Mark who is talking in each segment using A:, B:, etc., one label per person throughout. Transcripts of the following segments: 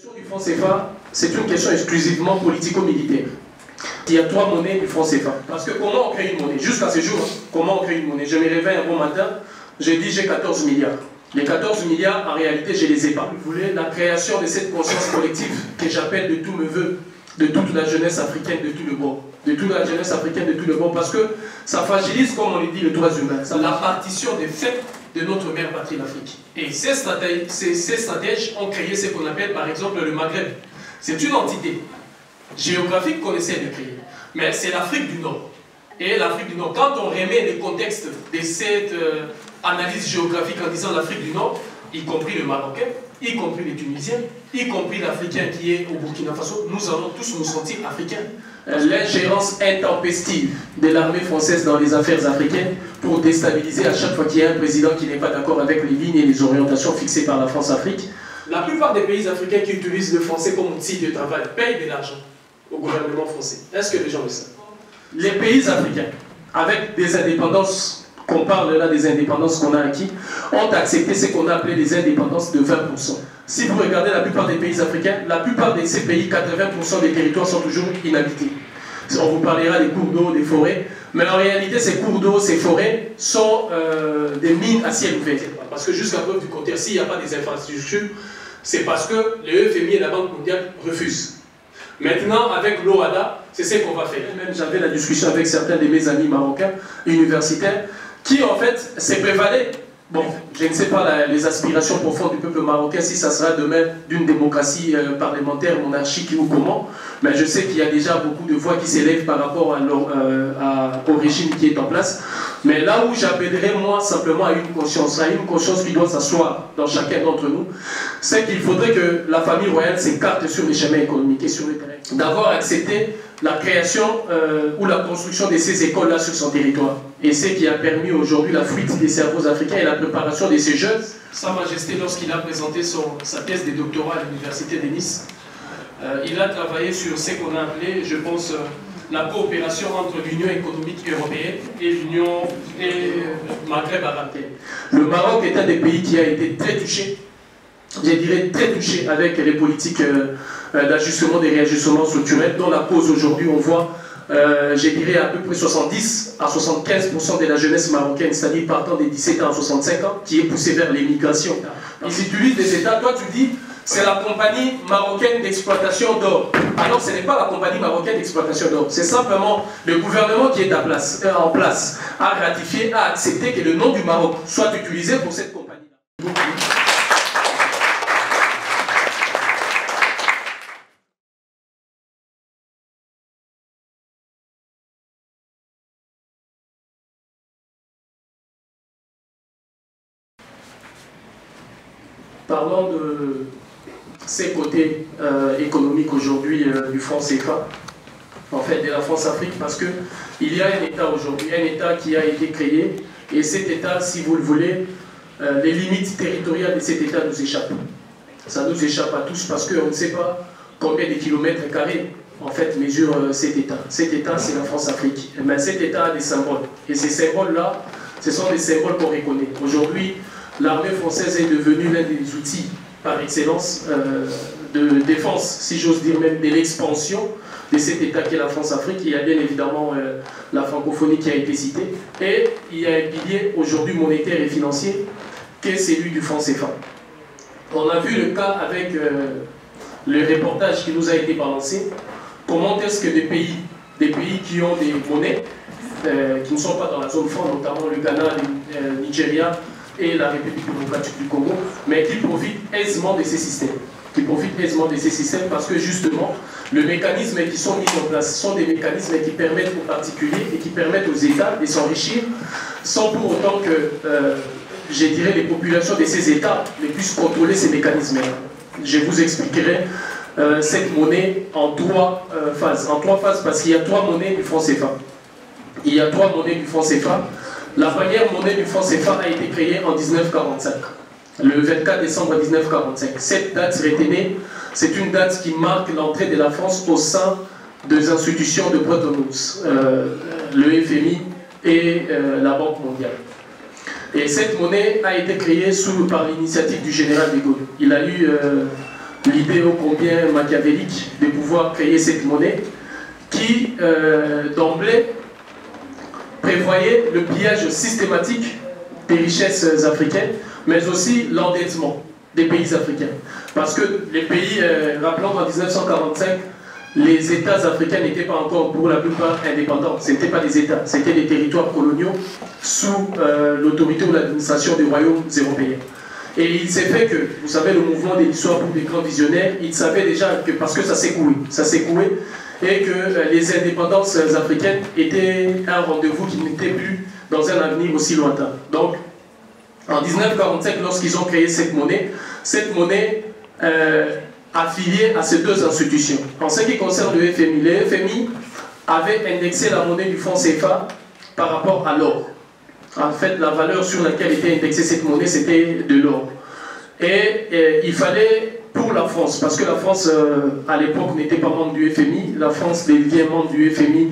A: question du franc CFA, c'est une question exclusivement politico-militaire. Il y a trois monnaies du franc CFA. Parce que comment on crée une monnaie? Jusqu'à ce jour, comment on crée une monnaie? Je me réveille un bon matin, j'ai dit j'ai 14 milliards. Les 14 milliards, en réalité, je les ai pas. Vous voulez la création de cette conscience collective que j'appelle de tous mes voeux, de toute la jeunesse africaine de tout le monde. De toute la jeunesse africaine de tout le monde, parce que ça fragilise, comme on le dit, les droits humains. La partition des faits de notre mère patrie, l'Afrique. Et ces stratèges ont créé ce qu'on appelle, par exemple, le Maghreb. C'est une entité géographique qu'on essaie de créer. Mais c'est l'Afrique du Nord. Et l'Afrique du Nord, quand on remet les contextes de cette analyse géographique en disant l'Afrique du Nord, y compris le Marocain, y compris les Tunisiens, y compris l'Africain qui est au Burkina Faso, nous allons tous nous sentir africains. L'ingérence intempestive de l'armée française dans les affaires africaines pour déstabiliser à chaque fois qu'il y a un président qui n'est pas d'accord avec les lignes et les orientations fixées par la France-Afrique. La plupart des pays africains qui utilisent le français comme outil de travail payent de l'argent au gouvernement français. Est-ce que les gens le savent? Les pays africains, avec des indépendances, qu'on parle là des indépendances qu'on a acquis, ont accepté ce qu'on a appelé les indépendances de 20%. Si vous regardez la plupart des pays africains, la plupart de ces pays, 80% des territoires sont toujours inhabités. On vous parlera des cours d'eau, des forêts, mais en réalité ces cours d'eau, ces forêts sont des mines à ciel ouvert. Parce que jusqu'à preuve du contraire, s'il n'y a pas des infrastructures, c'est parce que le FMI et la Banque mondiale refusent. Maintenant, avec l'OADA, c'est ce qu'on va faire. Même j'avais la discussion avec certains de mes amis marocains, universitaires, qui en fait se prévalaient. Bon, je ne sais pas les aspirations profondes du peuple marocain, si ça sera demain d'une démocratie parlementaire, monarchique ou comment, mais je sais qu'il y a déjà beaucoup de voix qui s'élèvent par rapport au régime qui est en place. Mais là où j'appellerais moi simplement à une conscience qui doit s'asseoir dans chacun d'entre nous, c'est qu'il faudrait que la famille royale s'écarte sur les chemins économiques et sur le terrain. D'avoir accepté la création ou la construction de ces écoles-là sur son territoire. Et c'est qui a permis aujourd'hui la fuite des cerveaux africains et la préparation de ces jeunes. Sa Majesté, lorsqu'il a présenté sa thèse de doctorat à l'Université de Nice, il a travaillé sur ce qu'on a appelé, je pense, la coopération entre l'Union économique européenne et l'Union Maghreb arabe. Le Maroc est un des pays qui a été très touché, je dirais très touché avec les politiques d'ajustement, des réajustements structurels, dont la cause aujourd'hui, on voit, je dirais à peu près 70 à 75% de la jeunesse marocaine, c'est-à-dire partant des 17 ans à 65 ans, qui est poussée vers l'émigration. Ils utilisent des États, toi tu dis, c'est la compagnie marocaine d'exploitation d'or. Alors ce n'est pas la compagnie marocaine d'exploitation d'or, c'est simplement le gouvernement qui est en place, a ratifié, a accepté que le nom du Maroc soit utilisé pour cette compagnie-là. Parlons de ces côtés économiques aujourd'hui du franc CFA, en fait de la France-Afrique, parce qu'il y a un État aujourd'hui, un État qui a été créé, et cet État, si vous le voulez, les limites territoriales de cet État nous échappent. Ça nous échappe à tous parce qu'on ne sait pas combien de kilomètres carrés en fait mesure cet État. Cet État, c'est la France-Afrique. Mais cet État a des symboles. Et ces symboles-là, ce sont des symboles qu'on reconnaît. Aujourd'hui, l'armée française est devenue l'un des outils par excellence de défense, si j'ose dire même de l'expansion de cet État qu'est la France-Afrique. Il y a bien évidemment la francophonie qui a été citée, et il y a un pilier aujourd'hui monétaire et financier qui est celui du franc CFA. On a vu le cas avec le reportage qui nous a été balancé, comment est-ce que des pays qui ont des monnaies qui ne sont pas dans la zone franc, notamment le Ghana, le Nigeria, et la République démocratique du Congo, mais qui profitent aisément de ces systèmes. Parce que justement, les mécanismes qui sont mis en place sont des mécanismes qui permettent aux particuliers et qui permettent aux États de s'enrichir sans pour autant que, je dirais, les populations de ces États ne puissent contrôler ces mécanismes-là. Je vous expliquerai cette monnaie en trois phases. En trois phases parce qu'il y a trois monnaies du franc CFA. Il y a trois monnaies du franc CFA. La première monnaie du franc CFA a été créée en 1945, le 24 décembre 1945. Cette date, retenez, c'est une date qui marque l'entrée de la France au sein des institutions de Bretton Woods, le FMI et la Banque mondiale. Et cette monnaie a été créée par l'initiative du général de Gaulle. Il a eu l'idée ô combien machiavélique de pouvoir créer cette monnaie qui, d'emblée, prévoyait le pillage systématique des richesses africaines, mais aussi l'endettement des pays africains. Parce que les pays, rappelons qu'en 1945, les États africains n'étaient pas encore pour la plupart indépendants. Ce n'étaient pas des États, c'était des territoires coloniaux sous l'autorité ou l'administration des royaumes européens. Et il s'est fait que, vous savez, le mouvement de l'histoire pour des grands visionnaires, ils savaient déjà que, parce que ça s'est coué, et que les indépendances africaines étaient un rendez-vous qui n'était plus dans un avenir aussi lointain. Donc, en 1945, lorsqu'ils ont créé cette monnaie affiliée à ces deux institutions. En ce qui concerne le FMI, le FMI avait indexé la monnaie du franc CFA par rapport à l'or. En fait, la valeur sur laquelle était indexée cette monnaie, c'était de l'or. Et il fallait, pour la France, parce que la France, à l'époque, n'était pas membre du FMI, la France devient membre du FMI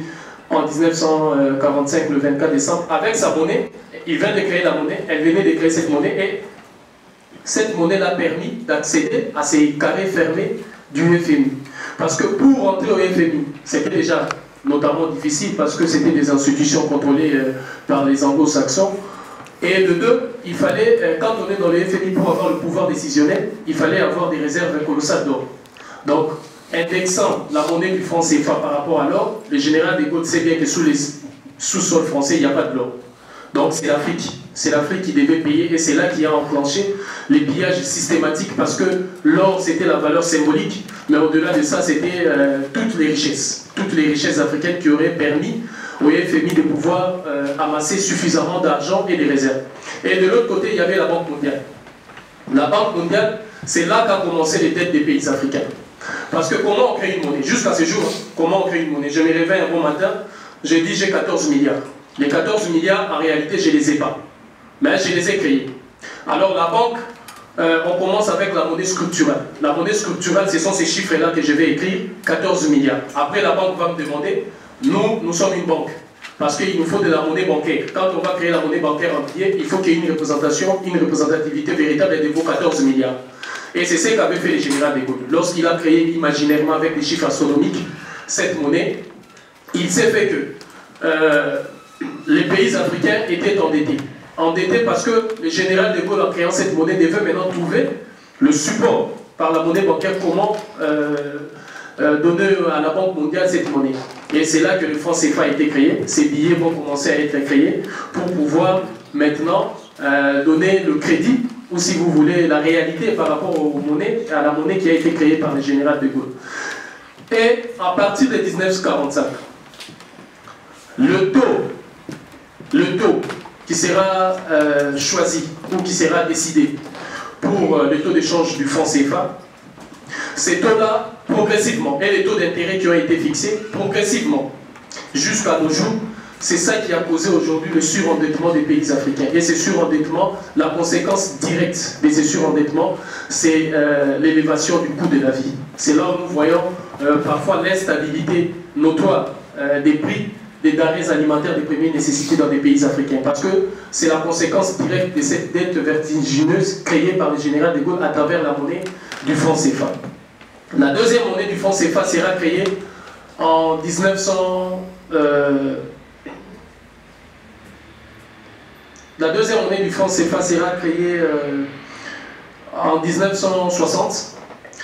A: en 1945, le 24 décembre, avec sa monnaie. Il vient de créer la monnaie, elle venait de créer cette monnaie, et cette monnaie l'a permis d'accéder à ces carrés fermés du FMI. Parce que pour rentrer au FMI, c'était déjà notamment difficile, parce que c'était des institutions contrôlées par les anglo-saxons. Et de deux, il fallait, quand on est dans le FMI, pour avoir le pouvoir décisionnel, il fallait avoir des réserves colossales d'or. Donc, indexant la monnaie du franc CFA par rapport à l'or, le général de Gaulle sait bien que sous les sous-sols français, il n'y a pas de l'or. Donc c'est l'Afrique. C'est l'Afrique qui devait payer, et c'est là qui a enclenché les pillages systématiques, parce que l'or, c'était la valeur symbolique, mais au-delà de ça, c'était toutes les richesses africaines qui auraient permis au FMI de pouvoir amasser suffisamment d'argent et des réserves. Et de l'autre côté, il y avait la Banque mondiale. La Banque mondiale, c'est là qu'a commencé les dettes des pays africains. Parce que comment on crée une monnaie? Jusqu'à ce jour, comment on crée une monnaie? Je me réveille un bon matin, j'ai dit j'ai 14 milliards. Les 14 milliards, en réalité, je ne les ai pas. Mais je les ai créés. Alors la banque, on commence avec la monnaie structurelle. La monnaie structurelle, ce sont ces chiffres-là que je vais écrire, 14 milliards. Après, la banque va me demander, nous sommes une banque. Parce qu'il nous faut de la monnaie bancaire. Quand on va créer la monnaie bancaire en billet, il faut qu'il y ait une représentativité véritable de vos 14 milliards. Et c'est ce qu'avait fait le général de Gaulle. Lorsqu'il a créé imaginairement avec des chiffres astronomiques cette monnaie, il s'est fait que les pays africains étaient endettés. Endettés parce que le général de Gaulle, en créant cette monnaie, devait maintenant trouver le support par la monnaie bancaire, comment donner à la Banque mondiale cette monnaie. Et c'est là que le franc CFA a été créé. Ces billets vont commencer à être créés pour pouvoir maintenant donner le crédit, ou si vous voulez, la réalité par rapport aux monnaies, à la monnaie qui a été créée par le général de Gaulle. Et à partir de 1945, le taux qui sera choisi ou qui sera décidé pour le taux d'échange du franc CFA, ces taux-là, progressivement, et les taux d'intérêt qui ont été fixés, progressivement, jusqu'à nos jours, c'est ça qui a causé aujourd'hui le surendettement des pays africains. Et ce surendettement, la conséquence directe de ce surendettement, c'est l'élévation du coût de la vie. C'est là où nous voyons parfois l'instabilité notoire des prix des denrées alimentaires de première nécessité dans des pays africains. Parce que c'est la conséquence directe de cette dette vertigineuse créée par le général de Gaulle à travers la monnaie du franc CFA. La deuxième monnaie du franc CFA sera créée en 1900... La deuxième monnaie du franc CFA sera créée en 1960.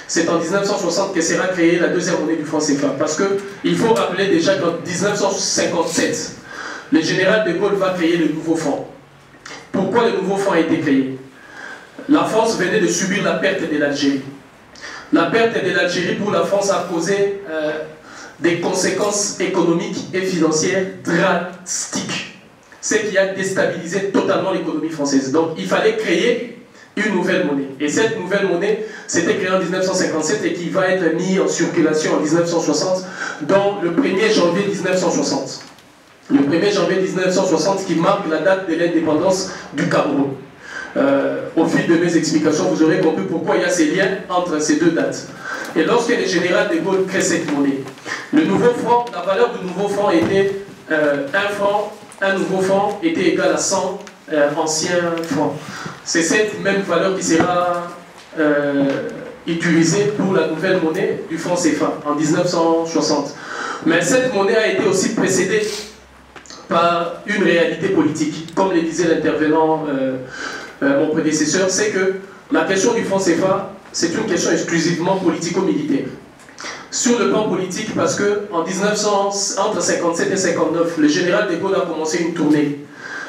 A: C'est en 1960 que sera créée la deuxième monnaie du franc CFA. Parce qu'il faut rappeler déjà qu'en 1957, le général de Gaulle va créer le nouveau franc. Pourquoi le nouveau franc a été créé? La France venait de subir la perte de l'Algérie. La perte de l'Algérie pour la France a causé des conséquences économiques et financières drastiques. Ce qui a déstabilisé totalement l'économie française. Donc il fallait créer une nouvelle monnaie. Et cette nouvelle monnaie, c'était créée en 1957 et qui va être mise en circulation en 1960, dans le 1er janvier 1960. Le 1er janvier 1960 qui marque la date de l'indépendance du Cameroun. Au fil de mes explications, vous aurez compris pourquoi il y a ces liens entre ces deux dates. Et lorsque le général de Gaulle crée cette monnaie, le nouveau franc, la valeur du nouveau franc était 1 franc. Un nouveau franc était égal à 100 anciens francs. C'est cette même valeur qui sera utilisée pour la nouvelle monnaie du franc CFA en 1960. Mais cette monnaie a été aussi précédée par une réalité politique. Comme le disait l'intervenant, mon prédécesseur, c'est que la question du franc CFA, c'est une question exclusivement politico-militaire. Sur le plan politique, parce que entre 1957 et 59, le général de Gaulle a commencé une tournée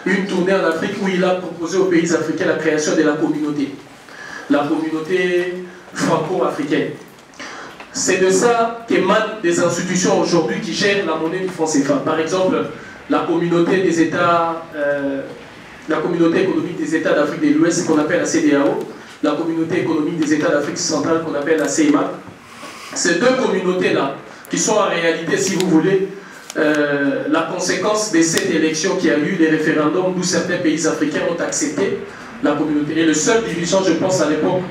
A: en Afrique où il a proposé aux pays africains la création de la communauté franco-africaine. C'est de ça qu'émanent des institutions aujourd'hui qui gèrent la monnaie du franc CFA. Par exemple, la communauté des États, la communauté économique des États d'Afrique de l'Ouest qu'on appelle la CEDEAO, la communauté économique des États d'Afrique centrale qu'on appelle la CEMAC. Ces deux communautés-là, qui sont en réalité, si vous voulez, la conséquence de cette élection qui a eu, les référendums où certains pays africains ont accepté la communauté. Et le seul dirigeant, je pense à l'époque,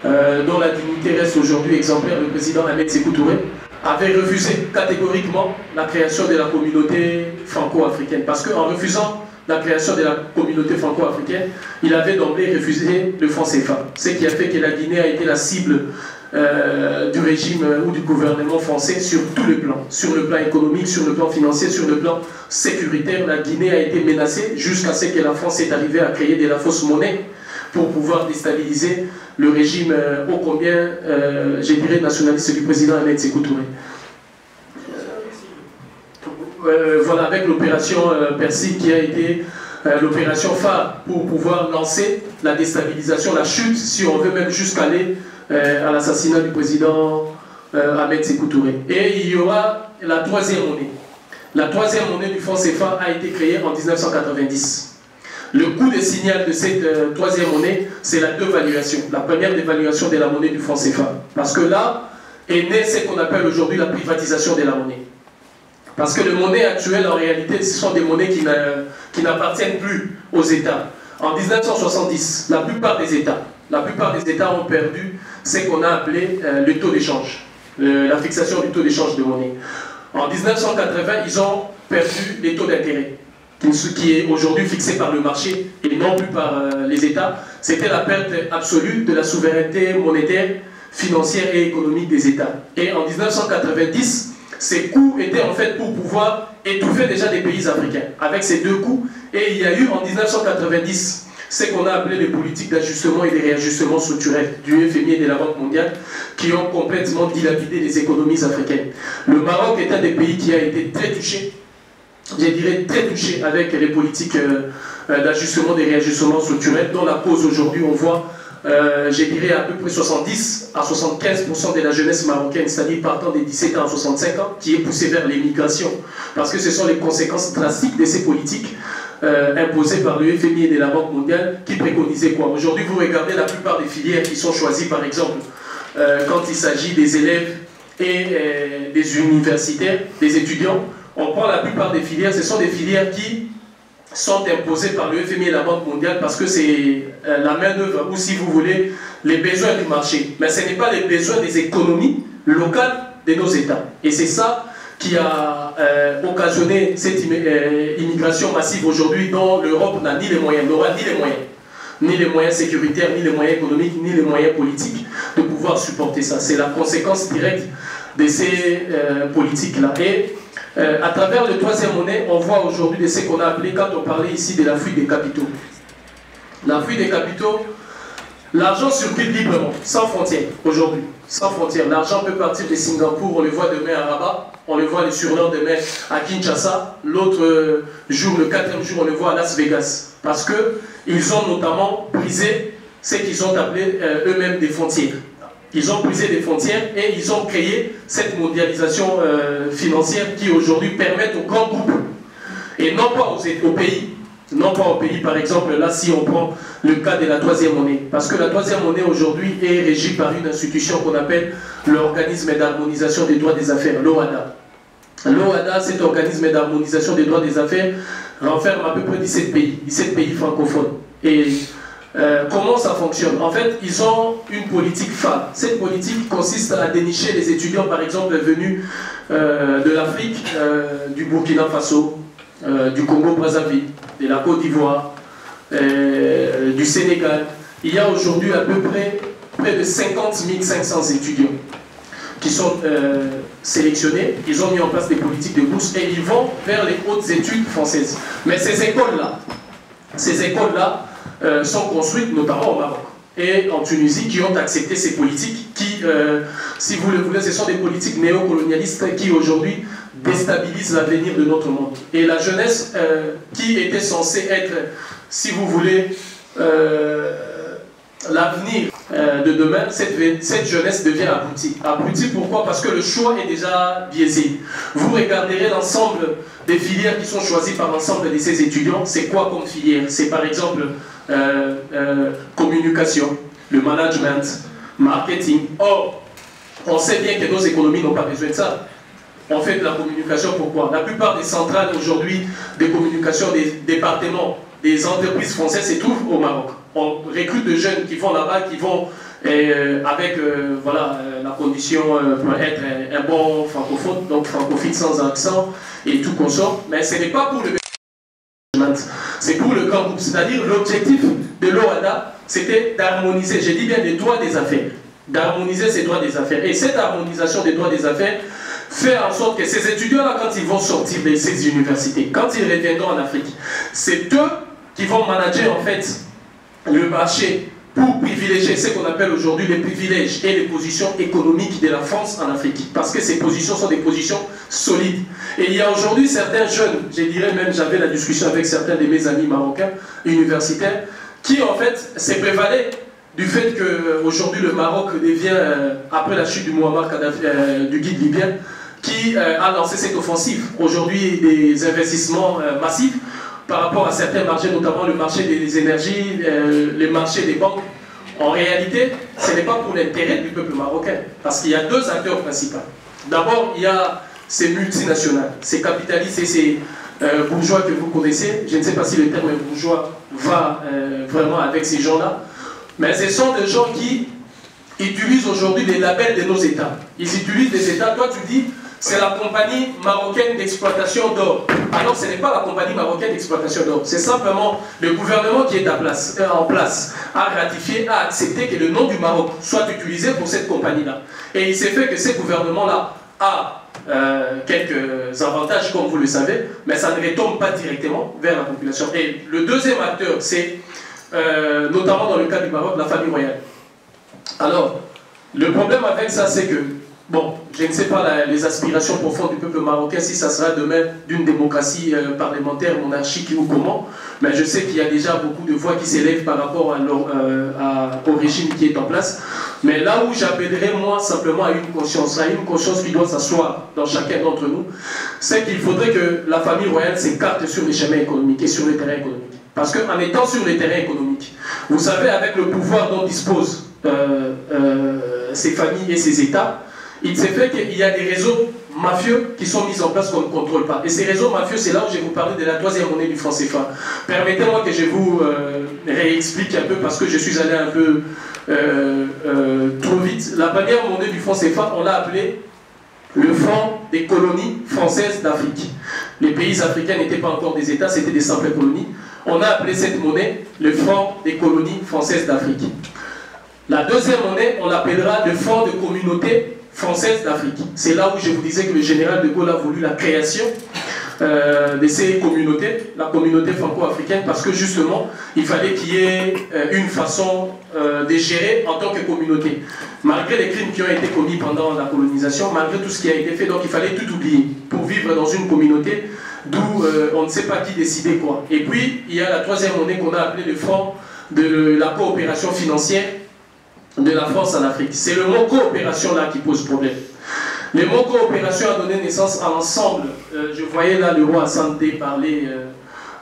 A: dont la dignité reste aujourd'hui exemplaire, le président Ahmed Sékou Touré, avait refusé catégoriquement la création de la communauté franco-africaine. Parce qu'en refusant la création de la communauté franco-africaine, il avait d'emblée refusé le franc CFA. Ce qui a fait que la Guinée a été la cible du régime ou du gouvernement français sur tous les plans. Sur le plan économique, sur le plan financier, sur le plan sécuritaire, la Guinée a été menacée jusqu'à ce que la France est arrivée à créer de la fausse monnaie pour pouvoir déstabiliser le régime ô combien, je dirais, nationaliste du président Ahmed Sékou Touré. Voilà, avec l'opération Persil qui a été l'opération phare pour pouvoir lancer la déstabilisation, la chute, si on veut même jusqu'aller à l'assassinat du président Ahmed Sékou Touré. Et il y aura la troisième monnaie. La troisième monnaie du franc CFA a été créée en 1990. Le coût de signal de cette troisième monnaie, c'est la dévaluation. La première dévaluation de la monnaie du franc CFA. Parce que là est né ce qu'on appelle aujourd'hui la privatisation de la monnaie. Parce que les monnaies actuelles, en réalité, ce sont des monnaies qui n'appartiennent plus aux États. En 1970, la plupart des États ont perdu ce qu'on a appelé le taux d'échange, la fixation du taux d'échange de monnaie. En 1980, ils ont perdu les taux d'intérêt, qui est aujourd'hui fixé par le marché et non plus par les États. C'était la perte absolue de la souveraineté monétaire, financière et économique des États. Et en 1990, ces coûts étaient en fait pour pouvoir étouffer déjà des pays africains. Avec ces deux coûts, et il y a eu en 1990 ce qu'on a appelé les politiques d'ajustement et de réajustement structurel du FMI et de la Banque mondiale qui ont complètement dilapidé les économies africaines. Le Maroc est un des pays qui a été très touché, je dirais très touché avec les politiques d'ajustement et de réajustement structurel, dont la cause aujourd'hui on voit je dirais à peu près 70 à 75% de la jeunesse marocaine, c'est-à-dire partant des 17 ans à 65 ans, qui est poussée vers l'émigration. Parce que ce sont les conséquences drastiques de ces politiques imposées par le FMI et de la Banque mondiale qui préconisaient quoi? Aujourd'hui, vous regardez la plupart des filières qui sont choisies, par exemple, quand il s'agit des élèves et des universitaires, des étudiants, on prend la plupart des filières, ce sont des filières qui sont imposées par le FMI et la Banque mondiale parce que c'est la main-d'œuvre ou, si vous voulez, les besoins du marché. Mais ce n'est pas les besoins des économies locales de nos États. Et c'est ça qui a occasionné cette immigration massive aujourd'hui dont l'Europe n'a ni les moyens, n'aura ni les moyens sécuritaires, ni les moyens économiques, ni les moyens politiques de pouvoir supporter ça. C'est la conséquence directe de ces politiques-là. Et à travers le troisième monnaie, on voit aujourd'hui de ce qu'on a appelé, quand on parlait ici de la fuite des capitaux. La fuite des capitaux, l'argent circule librement, sans frontières, aujourd'hui. Sans frontières. L'argent peut partir de Singapour, on le voit demain à Rabat, on le voit le surlendemain demain à Kinshasa, l'autre jour, le quatrième jour, on le voit à Las Vegas. Parce qu'ils ont notamment brisé ce qu'ils ont appelé eux-mêmes des frontières. Ils ont brisé des frontières et ils ont créé cette mondialisation financière qui aujourd'hui permet aux grands groupes, et non pas aux pays, non pas aux pays, par exemple, là si on prend le cas de la troisième monnaie, parce que la troisième monnaie aujourd'hui est régie par une institution qu'on appelle l'organisme d'harmonisation des droits des affaires, l'OHADA. L'OHADA, cet organisme d'harmonisation des droits des affaires, renferme à peu près 17 pays francophones. Et comment ça fonctionne? En fait, ils ont une politique phare. Cette politique consiste à dénicher les étudiants, par exemple, venus de l'Afrique, du Burkina Faso, du Congo-Brazzaville, de la Côte d'Ivoire, du Sénégal. Il y a aujourd'hui à peu près près de 50 500 étudiants qui sont sélectionnés. Ils ont mis en place des politiques de bourse et ils vont vers les hautes études françaises. Mais ces écoles-là sont construites notamment au Maroc et en Tunisie, qui ont accepté ces politiques qui, si vous le voulez, ce sont des politiques néocolonialistes qui aujourd'hui déstabilisent l'avenir de notre monde. Et la jeunesse qui était censée être, si vous voulez, l'avenir de demain, cette jeunesse devient abrutie. Abrutie pourquoi? Parce que le choix est déjà biaisé. Vous regarderez l'ensemble des filières qui sont choisies par l'ensemble de ces étudiants. C'est quoi comme filière? C'est par exemple communication, le management, marketing. Or, on sait bien que nos économies n'ont pas besoin de ça. On fait de la communication, pourquoi? La plupart des centrales aujourd'hui de communication, des départements, des entreprises françaises se trouvent au Maroc. On recrute de jeunes qui vont là-bas, qui vont avec voilà, la condition pour être un bon francophone, donc francophile sans accent et tout consort. Mais ce n'est pas pour le management, c'est pour le grand groupe. C'est-à-dire l'objectif de l'OHADA, c'était d'harmoniser, je dis bien des droits des affaires, d'harmoniser ces droits des affaires. Et cette harmonisation des droits des affaires fait en sorte que ces étudiants-là, quand ils vont sortir de ces universités, quand ils reviendront en Afrique, c'est eux qui vont manager en fait le marché pour privilégier ce qu'on appelle aujourd'hui les privilèges et les positions économiques de la France en Afrique. Parce que ces positions sont des positions solides. Et il y a aujourd'hui certains jeunes, je dirais même, j'avais la discussion avec certains de mes amis marocains, universitaires, qui en fait se prévalaient du fait qu'aujourd'hui le Maroc devient, après la chute du Muammar Kadhafi, du guide libyen, qui a lancé cette offensive. Aujourd'hui, des investissements massifs par rapport à certains marchés, notamment le marché des énergies, le marché des banques. En réalité, ce n'est pas pour l'intérêt du peuple marocain, parce qu'il y a deux acteurs principaux. D'abord, il y a ces multinationales, ces capitalistes et ces bourgeois que vous connaissez. Je ne sais pas si le terme bourgeois va vraiment avec ces gens-là, mais ce sont des gens qui utilisent aujourd'hui les labels de nos États. Ils utilisent des États, toi tu dis, c'est la compagnie marocaine d'exploitation d'or. Alors ce n'est pas la compagnie marocaine d'exploitation d'or, c'est simplement le gouvernement qui est en place, a ratifié, a accepté que le nom du Maroc soit utilisé pour cette compagnie-là. Et il s'est fait que ce gouvernement-là a quelques avantages, comme vous le savez, mais ça ne retombe pas directement vers la population. Et le deuxième acteur, c'est notamment dans le cas du Maroc, la famille royale. Alors, le problème avec ça, c'est que bon, je ne sais pas les aspirations profondes du peuple marocain, si ça sera demain d'une démocratie parlementaire, monarchique ou comment, mais je sais qu'il y a déjà beaucoup de voix qui s'élèvent par rapport au régime qui est en place. Mais là où j'appellerais moi simplement à une conscience qui doit s'asseoir dans chacun d'entre nous, c'est qu'il faudrait que la famille royale s'écarte sur les chemins économiques et sur le terrain économique. Parce qu'en étant sur les terrains économiques, vous savez, avec le pouvoir dont disposent ces familles et ces États, il s'est fait qu'il y a des réseaux mafieux qui sont mis en place qu'on ne contrôle pas. Et ces réseaux mafieux, c'est là où je vais vous parler de la troisième monnaie du franc CFA. Permettez-moi que je vous réexplique un peu parce que je suis allé un peu trop vite. La première monnaie du franc CFA, on l'a appelée le franc des colonies françaises d'Afrique. Les pays africains n'étaient pas encore des États, c'était des simples colonies. On a appelé cette monnaie le franc des colonies françaises d'Afrique. La deuxième monnaie, on l'appellera le franc de communauté française d'Afrique. C'est là où je vous disais que le général de Gaulle a voulu la création de ces communautés, la communauté franco-africaine, parce que justement, il fallait qu'il y ait une façon de gérer en tant que communauté. Malgré les crimes qui ont été commis pendant la colonisation, malgré tout ce qui a été fait, donc il fallait tout oublier pour vivre dans une communauté d'où on ne sait pas qui décidait quoi. Et puis, il y a la troisième monnaie qu'on a appelée le franc de la coopération financière de la France en Afrique. C'est le mot coopération là qui pose problème. Le mot coopération a donné naissance à l'ensemble. Je voyais là le roi Hassan D parler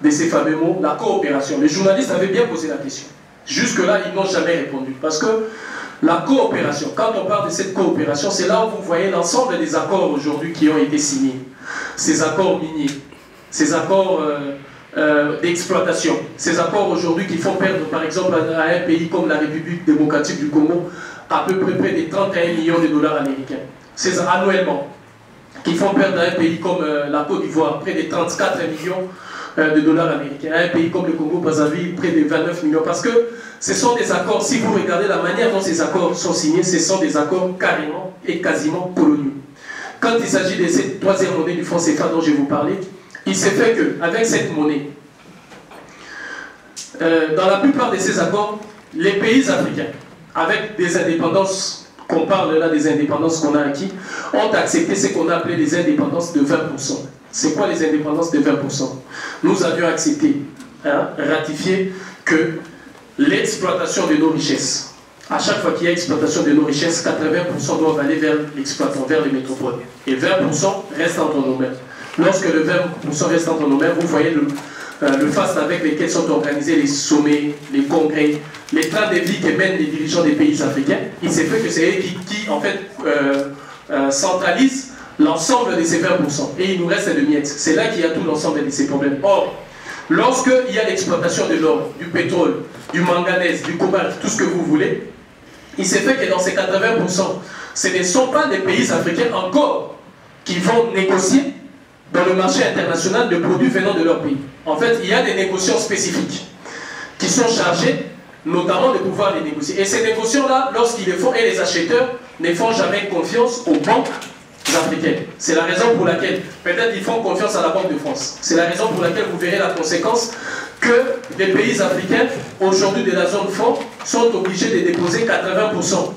A: de ces fameux mots, la coopération. Les journalistes avaient bien posé la question. Jusque-là, ils n'ont jamais répondu. Parce que la coopération, quand on parle de cette coopération, c'est là où vous voyez l'ensemble des accords aujourd'hui qui ont été signés. Ces accords miniers, ces accords d'exploitation, ces accords aujourd'hui qui font perdre par exemple à un pays comme la République démocratique du Congo à peu près des 31 millions de dollars américains. C'est annuellement, qui font perdre à un pays comme la Côte d'Ivoire près de 34 millions de dollars américains, à un pays comme le Congo-Brazzaville près de 29 millions, parce que ce sont des accords, si vous regardez la manière dont ces accords sont signés, ce sont des accords carrément et quasiment coloniaux. Quand il s'agit de cette troisième monnaie du franc CFA dont je vais vous parler, il s'est fait qu'avec cette monnaie, dans la plupart de ces accords, les pays africains, avec des indépendances, qu'on parle là des indépendances qu'on a acquis, ont accepté ce qu'on a appelé les indépendances de 20%. C'est quoi les indépendances de 20%? Nous avions accepté, ratifié que l'exploitation de nos richesses, à chaque fois qu'il y a exploitation de nos richesses, 80% doivent aller vers l'exploitant, vers les métropoles. Et 20% reste entre nos mains. Lorsque le 20% reste entre nos mains, vous voyez le faste avec lesquels sont organisés les sommets, les congrès, les trains de vie que mènent les dirigeants des pays africains. Il s'est fait que c'est eux qui en fait, centralisent l'ensemble de ces 20%. Et il nous reste de miettes. C'est là qu'il y a tout l'ensemble de ces problèmes. Or, lorsqu'il y a l'exploitation de l'or, du pétrole, du manganèse, du cobalt, tout ce que vous voulez, il s'est fait que dans ces 80%, ce ne sont pas des pays africains encore qui vont négocier dans le marché international de produits venant de leur pays. En fait, il y a des négociants spécifiques qui sont chargés notamment de pouvoir les négocier. Et ces négociants-là, lorsqu'ils les font, et les acheteurs ne font jamais confiance aux banques africaines. C'est la raison pour laquelle, peut-être ils font confiance à la Banque de France. C'est la raison pour laquelle vous verrez la conséquence que les pays africains, aujourd'hui de la zone franc, sont obligés de déposer 80%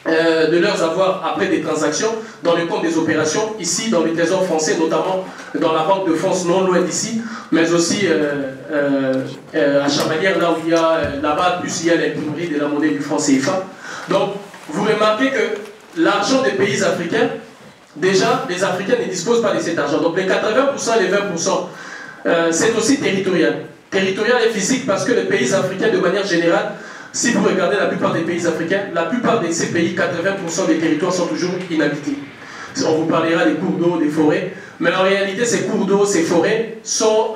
A: de leurs avoirs après des transactions dans le compte des opérations, ici dans le Trésor français, notamment dans la Banque de France, non loin d'ici, mais aussi à Chamalières, là où il y a, là-bas, plus il y a l'imprimerie de la monnaie du franc CFA. Donc, vous remarquez que l'argent des pays africains, déjà, les Africains ne disposent pas de cet argent. Donc, les 80% et les 20%, c'est aussi territorial. Territorial et physique parce que les pays africains, de manière générale, si vous regardez la plupart des pays africains, la plupart de ces pays, 80% des territoires sont toujours inhabités. On vous parlera des cours d'eau, des forêts, mais en réalité, ces cours d'eau, ces forêts sont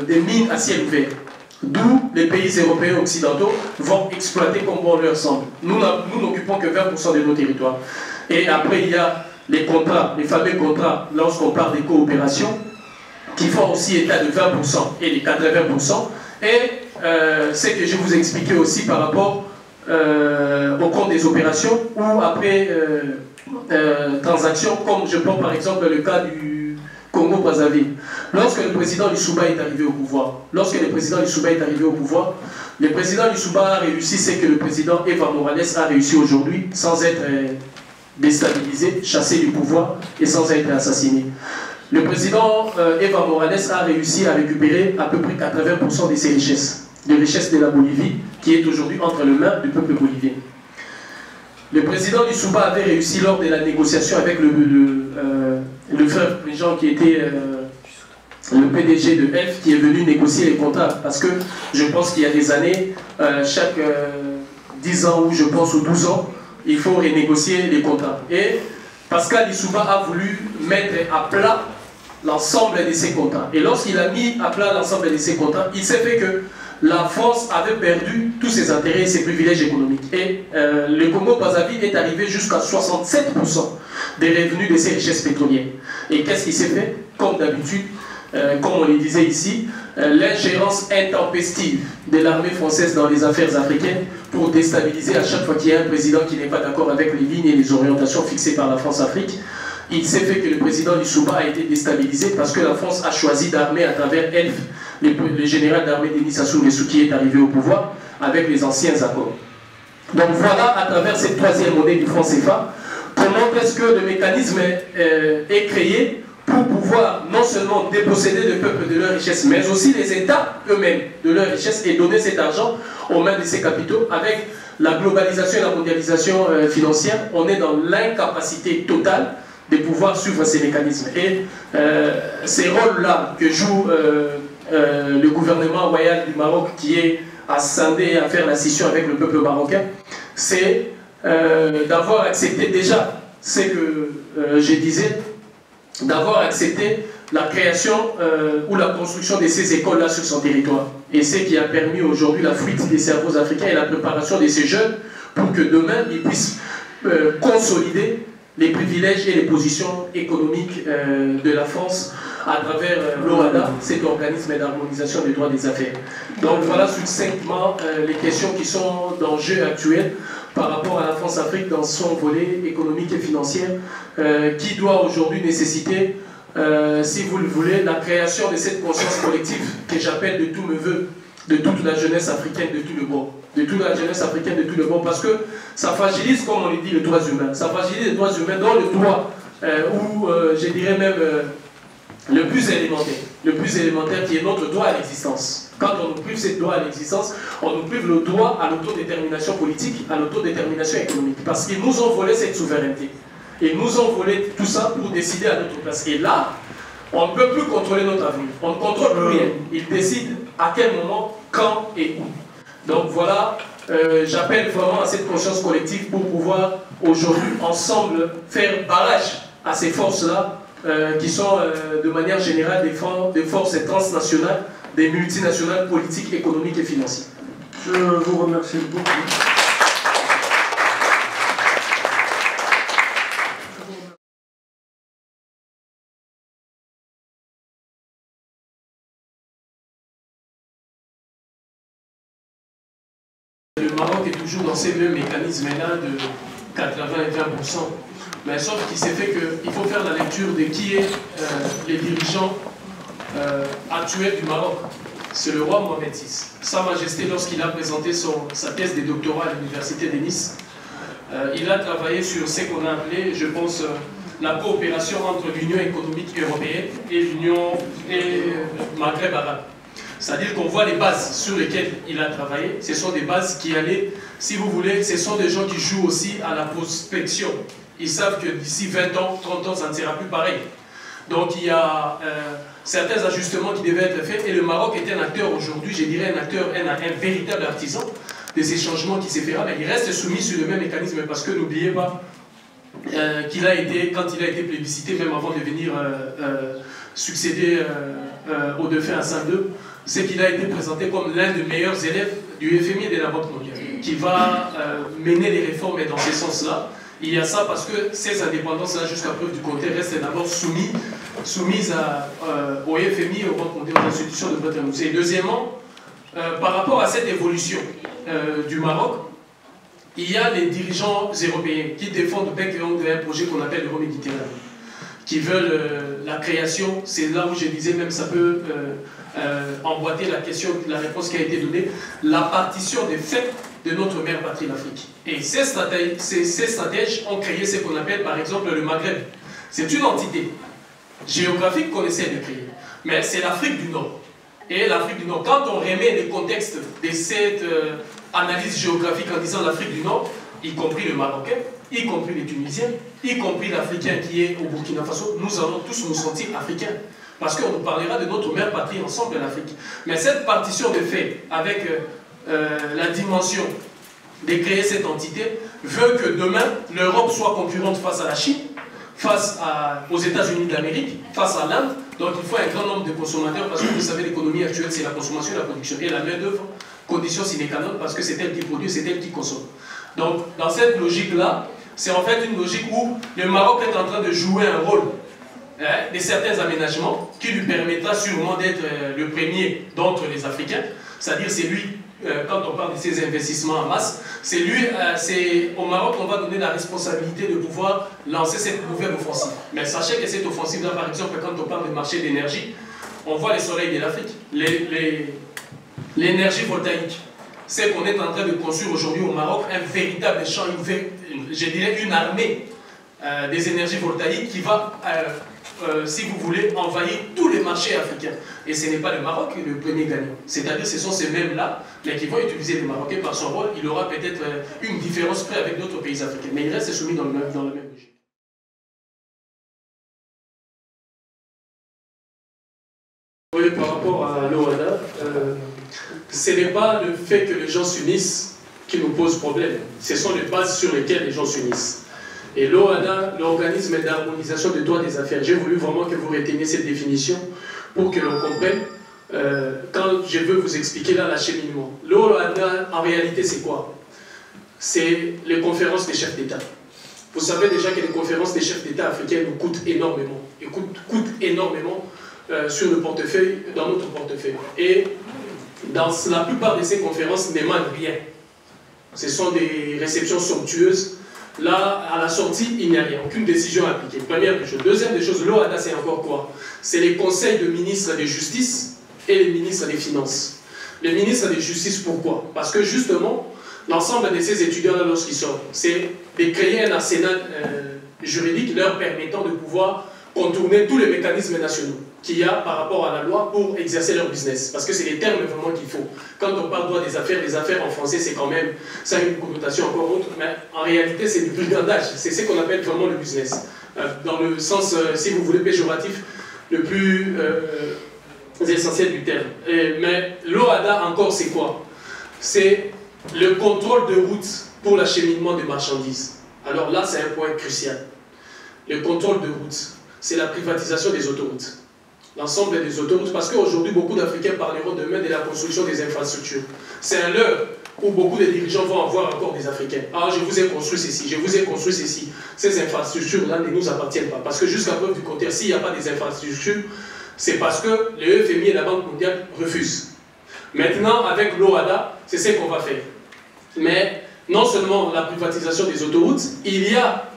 A: des mines à ciel ouvert. D'où les pays européens occidentaux vont exploiter comme bon leur semble. Nous n'occupons que 20% de nos territoires. Et après, il y a les contrats, les fameux contrats, lorsqu'on parle des coopérations, qui font aussi état de 20% et de 80%. Et ce que je vous expliquais aussi par rapport au compte des opérations ou après transactions, comme je prends par exemple le cas du Congo-Brazzaville. Lorsque le président Lissouba est arrivé au pouvoir, le président Lissouba a réussi ce que le président Eva Morales a réussi aujourd'hui, sans être déstabilisé, chassé du pouvoir et sans être assassiné. Le président Eva Morales a réussi à récupérer à peu près 80% de ses richesses, des richesses de la Bolivie, qui est aujourd'hui entre les mains du peuple bolivien. Le président Lissouba avait réussi lors de la négociation avec le frère Préjean qui était le PDG de F, qui est venu négocier les contrats. Parce que je pense qu'il y a des années, chaque 10 ans ou je pense ou 12 ans, il faut renégocier les contrats. Et Pascal Lissouba a voulu mettre à plat l'ensemble de ces contrats. Et lorsqu'il a mis à plat l'ensemble de ces contrats, il s'est fait que la France avait perdu tous ses intérêts et ses privilèges économiques. Et le Congo-Brazzaville est arrivé jusqu'à 67% des revenus de ses richesses pétrolières. Et qu'est-ce qui s'est fait? Comme d'habitude, comme on le disait ici, l'ingérence intempestive de l'armée française dans les affaires africaines pour déstabiliser à chaque fois qu'il y a un président qui n'est pas d'accord avec les lignes et les orientations fixées par la France-Afrique. Il s'est fait que le président Lissouba a été déstabilisé parce que la France a choisi d'armer à travers Elf, le général d'armée Denis Sassou Nguesso qui est arrivé au pouvoir avec les anciens accords. Donc voilà, à travers cette troisième monnaie du franc CFA, comment est-ce que le mécanisme est créé pour pouvoir non seulement déposséder le peuple de leurs richesses, mais aussi les États eux-mêmes de leurs richesses et donner cet argent aux mains de ces capitaux. Avec la globalisation et la mondialisation financière, on est dans l'incapacité totale de pouvoir suivre ces mécanismes. Et ces rôles-là que joue le gouvernement royal du Maroc, qui est à scinder, à faire la scission avec le peuple marocain, c'est d'avoir accepté déjà ce que je disais, d'avoir accepté la création ou la construction de ces écoles-là sur son territoire. Et ce qui a permis aujourd'hui la fuite des cerveaux africains et la préparation de ces jeunes pour que demain ils puissent consolider les privilèges et les positions économiques de la France à travers l'OHADA, cet organisme d'harmonisation des droits des affaires. Donc voilà succinctement les questions qui sont d'enjeu actuel par rapport à la France-Afrique dans son volet économique et financier, qui doit aujourd'hui nécessiter, si vous le voulez, la création de cette conscience collective que j'appelle de tous mes voeux, de toute la jeunesse africaine de tout le monde. De toute la jeunesse africaine de tout le monde, parce que ça fragilise, comme on le dit, les droits humains. Ça fragilise les droits humains dans le droit, je dirais même le plus élémentaire qui est notre droit à l'existence. Quand on nous prive ce droit à l'existence, on nous prive le droit à l'autodétermination politique, à l'autodétermination économique, parce qu'ils nous ont volé cette souveraineté. Ils nous ont volé tout ça pour décider à notre place. Et là, on ne peut plus contrôler notre avenir. On ne contrôle plus rien. Ils décident à quel moment, quand et où. Donc voilà, j'appelle vraiment à cette conscience collective pour pouvoir aujourd'hui ensemble faire barrage à ces forces-là qui sont de manière générale des forces transnationales, des multinationales politiques, économiques et financières.
B: Je vous remercie beaucoup.
A: Le Maroc est toujours dans ces mêmes mécanismes-là de 80 et 20%. Mais sauf qu'il s'est fait qu'il faut faire la lecture de qui est les dirigeants actuels du Maroc. C'est le roi Mohamed VI. Sa Majesté, lorsqu'il a présenté sa thèse de doctorat à l'université de Nice, il a travaillé sur ce qu'on a appelé, je pense, la coopération entre l'Union économique européenne et l'Union Maghreb arabe. C'est-à-dire qu'on voit les bases sur lesquelles il a travaillé. Ce sont des bases qui allaient, si vous voulez, ce sont des gens qui jouent aussi à la prospection. Ils savent que d'ici 20 ans, 30 ans, ça ne sera plus pareil. Donc il y a certains ajustements qui devaient être faits. Et le Maroc est un acteur aujourd'hui, je dirais un acteur, un véritable artisan de ces changements qui s'est fait. Mais il reste soumis sur le même mécanisme parce que n'oubliez pas qu'il a été, quand il a été plébiscité, même avant de venir succéder au défunt Hassan II, c'est qu'il a été présenté comme l'un des meilleurs élèves du FMI et de la Banque mondiale, qui va mener les réformes dans ce sens-là. Il y a ça parce que ces indépendances-là, jusqu'à preuve du contraire, restent d'abord soumises au FMI, aux banques mondiales, aux institutions de Bretton Woods. Et deuxièmement, par rapport à cette évolution du Maroc, il y a les dirigeants européens qui défendent bec et ongle un projet qu'on appelle l'Euro-Méditerranée, qui veulent la création, c'est là où je disais même ça peut emboîter la réponse qui a été donnée, la partition des faits de notre mère patrie, l'Afrique. Et ces stratèges ont créé ce qu'on appelle par exemple le Maghreb. C'est une entité géographique qu'on essaie de créer, mais c'est l'Afrique du Nord. Et l'Afrique du Nord, quand on remet les contextes de cette analyse géographique en disant l'Afrique du Nord, y compris le Marocain, y compris les Tunisiens, y compris l'Africain qui est au Burkina Faso, nous allons tous nous sentir africains. Parce qu'on nous parlera de notre mère patrie ensemble en Afrique. Mais cette partition de fait, avec la dimension de créer cette entité, veut que demain, l'Europe soit concurrente face à la Chine, face aux États-Unis d'Amérique, face à l'Inde. Donc il faut un grand nombre de consommateurs, parce que vous savez, l'économie actuelle, c'est la consommation et la production. Et la main-d'œuvre, condition sine qua non, parce que c'est elle qui produit, c'est elle qui consomme. Donc dans cette logique-là, c'est en fait une logique où le Maroc est en train de jouer un rôle de certains aménagements qui lui permettra sûrement d'être le premier d'entre les Africains. C'est-à-dire, c'est lui, quand on parle de ces investissements en masse, c'est lui, c'est au Maroc qu'on va donner la responsabilité de pouvoir lancer cette nouvelle offensive. Mais sachez que cette offensive-là, par exemple, quand on parle de marché d'énergie, on voit les soleils de l'Afrique, l'énergie voltaïque. C'est qu'on est en train de construire aujourd'hui au Maroc un véritable champ, je dirais une armée des énergies voltaïques qui va, si vous voulez, envahir tous les marchés africains. Et ce n'est pas le Maroc le premier gagnant. C'est-à-dire ce sont ces mêmes-là, mais qui vont utiliser les Marocains par son rôle. Il aura peut-être une différence près avec d'autres pays africains. Mais il reste soumis dans le même logique. Oui, par rapport à l'OHADA, ce n'est pas le fait que les gens s'unissent qui nous pose problème. Ce sont les bases sur lesquelles les gens s'unissent. Et l'OHADA, l'organisme d'harmonisation des droits des affaires, j'ai voulu vraiment que vous reteniez cette définition pour que l'on comprenne quand je veux vous expliquer là l'acheminement. L'OHADA, en réalité, c'est quoi? C'est les conférences des chefs d'État. Vous savez déjà que les conférences des chefs d'État africains nous coûtent énormément. Et coûtent énormément sur le portefeuille, dans notre portefeuille. Et dans la plupart de ces conférences, n'émane rien. Ce sont des réceptions somptueuses. Là, à la sortie, il n'y a rien, aucune décision appliquée. Première des choses. Deuxième des choses, l'OHADA, c'est encore quoi? C'est les conseils de ministres de justice et les ministres des finances. Les ministres de justice, pourquoi? Parce que justement, l'ensemble de ces étudiants-là, lorsqu'ils sortent, c'est de créer un arsenal juridique leur permettant de pouvoir contourner tous les mécanismes nationaux qu'il y a par rapport à la loi pour exercer leur business. Parce que c'est les termes vraiment qu'il faut. Quand on parle droit des affaires en français, c'est quand même, ça a une connotation encore autre, mais en réalité, c'est du brigandage. C'est ce qu'on appelle vraiment le business. Dans le sens, si vous voulez, péjoratif, le plus essentiel du terme. Mais l'OHADA, encore, c'est quoi? C'est le contrôle de route pour l'acheminement des marchandises. Alors là, c'est un point crucial. Le contrôle de route, c'est la privatisation des autoroutes. L'ensemble des autoroutes, parce qu'aujourd'hui, beaucoup d'Africains parleront demain de la construction des infrastructures. C'est un leurre où beaucoup de dirigeants vont avoir encore des Africains. Ah, je vous ai construit ceci, je vous ai construit ceci. Ces infrastructures-là ne nous appartiennent pas. Parce que jusqu'à preuve du contraire, s'il n'y a pas des infrastructures, c'est parce que le FMI et la Banque mondiale refusent. Maintenant, avec l'OHADA, c'est ce qu'on va faire. Mais non seulement la privatisation des autoroutes, il y a,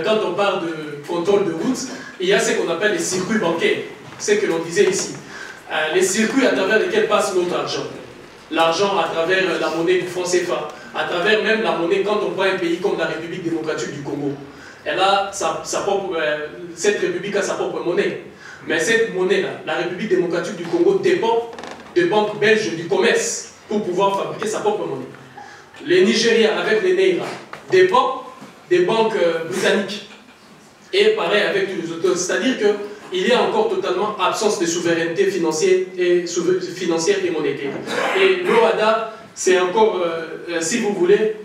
A: quand on parle de contrôle de route, il y a ce qu'on appelle les circuits bancaires. C'est que l'on disait ici. Les circuits à travers lesquels passe notre argent. L'argent à travers la monnaie du franc CFA, à travers même la monnaie, quand on prend un pays comme la République démocratique du Congo. Elle a cette République a sa propre monnaie. Mais cette monnaie-là, la République démocratique du Congo, dépend des banques belges du commerce pour pouvoir fabriquer sa propre monnaie. Les Nigériens, avec les Naira, dépend des banques britanniques. Et pareil avec tous les autres. C'est-à-dire qu'il y a encore totalement absence de souveraineté financière et monétaire. Et l'OHADA, c'est encore, si vous voulez,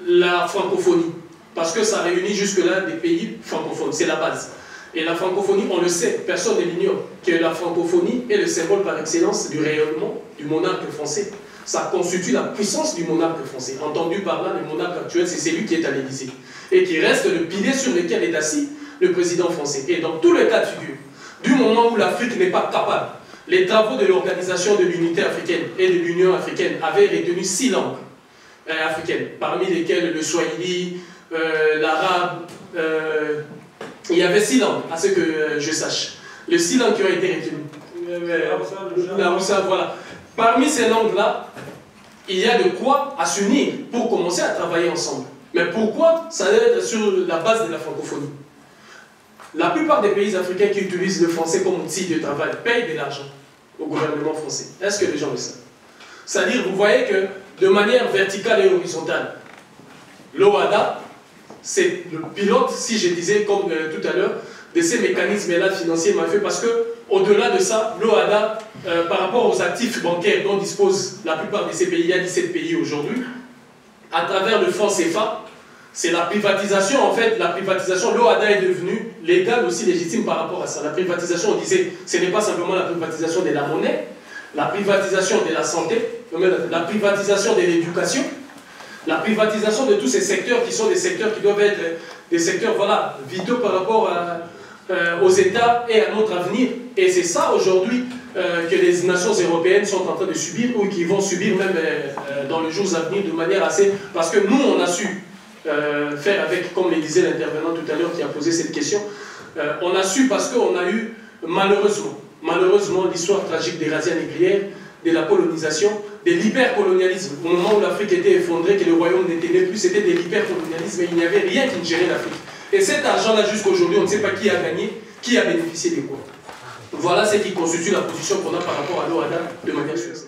A: la francophonie. Parce que ça réunit jusque-là des pays francophones, c'est la base. Et la francophonie, on le sait, personne ne l'ignore, que la francophonie est le symbole par excellence du rayonnement du monarque français. Ça constitue la puissance du monarque français. Entendu par là, le monarque actuel, c'est celui qui est à l'Élysée. Et qui reste le pilier sur lequel est assis le président français. Et dans tous les cas de figure, du moment où l'Afrique n'est pas capable, les travaux de l'Organisation de l'Unité africaine et de l'Union africaine avaient retenu 6 langues africaines, parmi lesquelles le swahili, l'arabe, il y avait 6 langues, à ce que je sache. Les 6 langues qui ont été retenues. Voilà. Parmi ces langues-là, il y a de quoi à s'unir pour commencer à travailler ensemble. Mais pourquoi? Ça doit être sur la base de la francophonie. La plupart des pays africains qui utilisent le français comme outil de travail payent de l'argent au gouvernement français. Est-ce que les gens le savent? C'est-à-dire, vous voyez que de manière verticale et horizontale, l'OHADA, c'est le pilote, si je disais comme tout à l'heure, de ces mécanismes-là financiers mal faits, parce que au-delà de ça, l'OHADA, par rapport aux actifs bancaires dont disposent la plupart de ces pays, il y a 17 pays aujourd'hui, à travers le franc CFA, c'est la privatisation, en fait, la privatisation, l'OHADA est devenue légale aussi légitime par rapport à ça. La privatisation, on disait, ce n'est pas simplement la privatisation de la monnaie, la privatisation de la santé, la privatisation de l'éducation, la privatisation de tous ces secteurs qui sont des secteurs qui doivent être des secteurs, voilà, vitaux par rapport aux États et à notre avenir. Et c'est ça aujourd'hui que les nations européennes sont en train de subir ou qui vont subir même dans les jours à venir de manière assez... Parce que nous, on a su faire avec, comme le disait l'intervenant tout à l'heure qui a posé cette question, on a su parce qu'on a eu, malheureusement, l'histoire tragique des razzias négrières, de la colonisation, de l'hypercolonialisme. Au moment où l'Afrique était effondrée, que le royaume n'était plus, c'était de l'hypercolonialisme et il n'y avait rien qui ne gérait l'Afrique. Et cet argent-là, jusqu'aujourd'hui, on ne sait pas qui a gagné, qui a bénéficié de quoi. Voilà ce qui constitue la position qu'on a par rapport à l'OHADA de manière suivante.